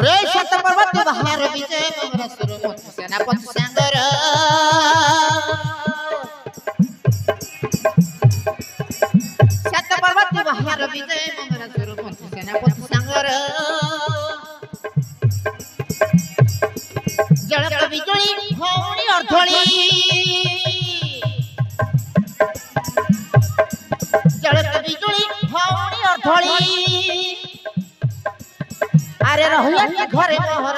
रे शत पर्वत बाहर विजय मंगल सुर सेनापति संगर शत पर्वत बाहर विजय मंगल सुर सेनापति संगर जल बिजुली भौणी अर्धली जल बिजुली भौणी अर्धली अरे रहुआ के घरे मोहर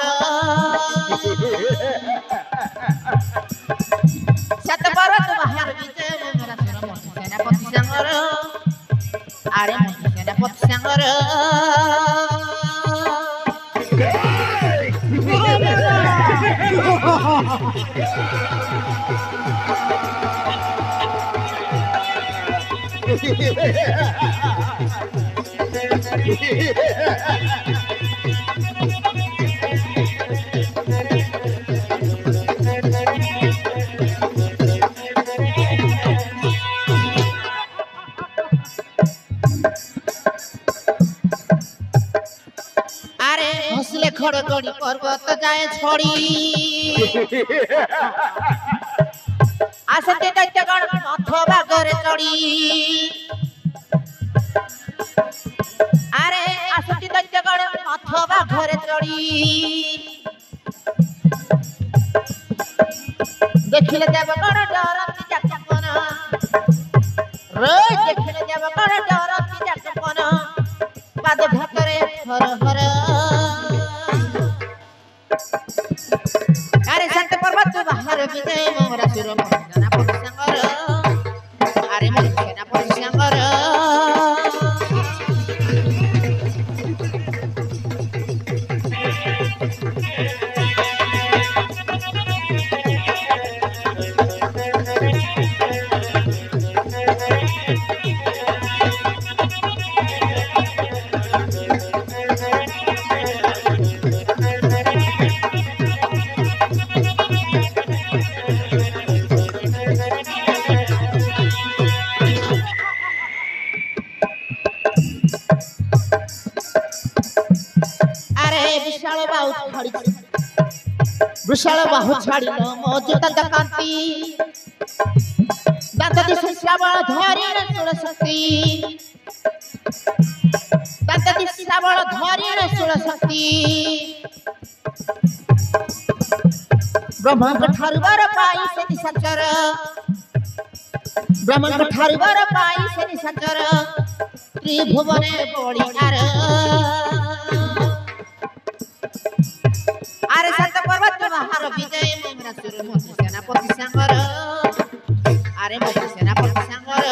शत पर्वत बाहर विजय मेरा सुर सेनापति संगर अरे सेनापति संगर हसले खड़गड़ी पर्वत जाए छोड़ी आसते दैत्यगण अथवा घरे चढ़ी अरे आसते दैत्यगण अथवा घरे चढ़ी देखिले देवगण डरती जाकपन रे देखिले देवगण डरती जाकपन पाद घातरे हर हर अरे संत पर्वत बाहर विजय मोरा सुर सेनापति संगर अरे मोर सेनापति संगर विशाल बाहु छाड़ी मौजू दंत कांति दंत दिशा श्रावण धरी सुर शक्ति दंत दिशा श्रावण धरी सुर शक्ति ब्रह्मांड ठारुवर पाई से निसंचर ब्रह्मांड ठारुवर पाई से निसंचर त्रिभुवने बलिहार अरे संत पर्वत बाहर विजय मेरा सुर सेनापति संगर अरे मोर सेनापति संगर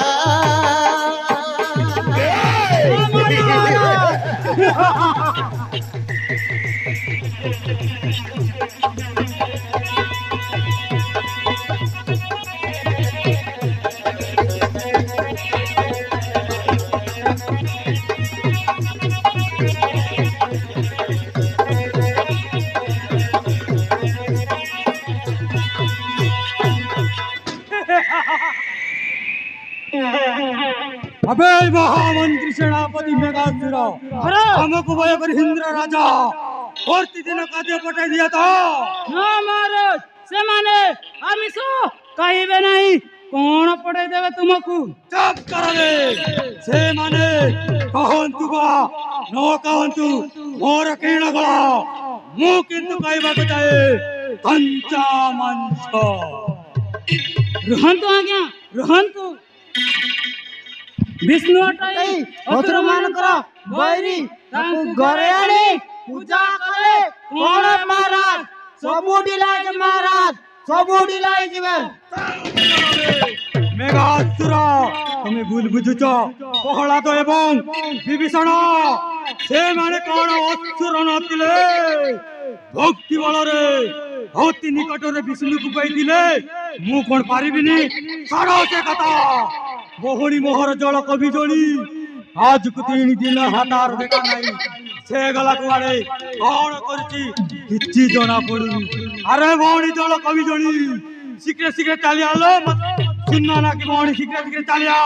अबे महामंत्री सेनापति मेघासुर हमको भय कर इंद्र राजा और दिन कादे पटा दिया था ना महाराज से माने आमिसो कहिबे नहीं कौन पड़े देवे तुमको चुप कर दे से माने कहंतु बा नो कहंतु मोर केण गला मु किंतु कहबा को चाहे कंचा मंच रहंतु आज्ञा रहंतु विष्णु अटाई अतुर मान करो बैरी ताकू घरे आनी पूजा करे कोण महाराज सबुडी लाज महाराज सबुडी लाई जीवे मेघासुर तुम्हें भूल बुझुच प्रहलाद एवं विभीषण से माने कोण असुर नथिले भक्ति बलरे अति निकट रे विष्णु को पाइथिले मु कोन पारिबिनी छाड़ो से कथा ଭଉଣୀ ମୋହର ଜଳ କବି ଜଳି ଆଜକୁ 3 ଦିନ ହାତାର ଦେଖା ନାହିଁ ସେ ଗଲା କୁଆଡେ କଣ କରୁଛି କିଛି ଜଣା ପଡୁନି ଆରେ ଭଉଣୀ ଜଳ କବି ଜଳି ଶୀଘ୍ର ଶୀଘ୍ର ଚାଲି ଆଲୋ ସୁନା ନା କି ଭଉଣୀ ଶୀଘ୍ର ଶୀଘ୍ର ଚାଲିଆ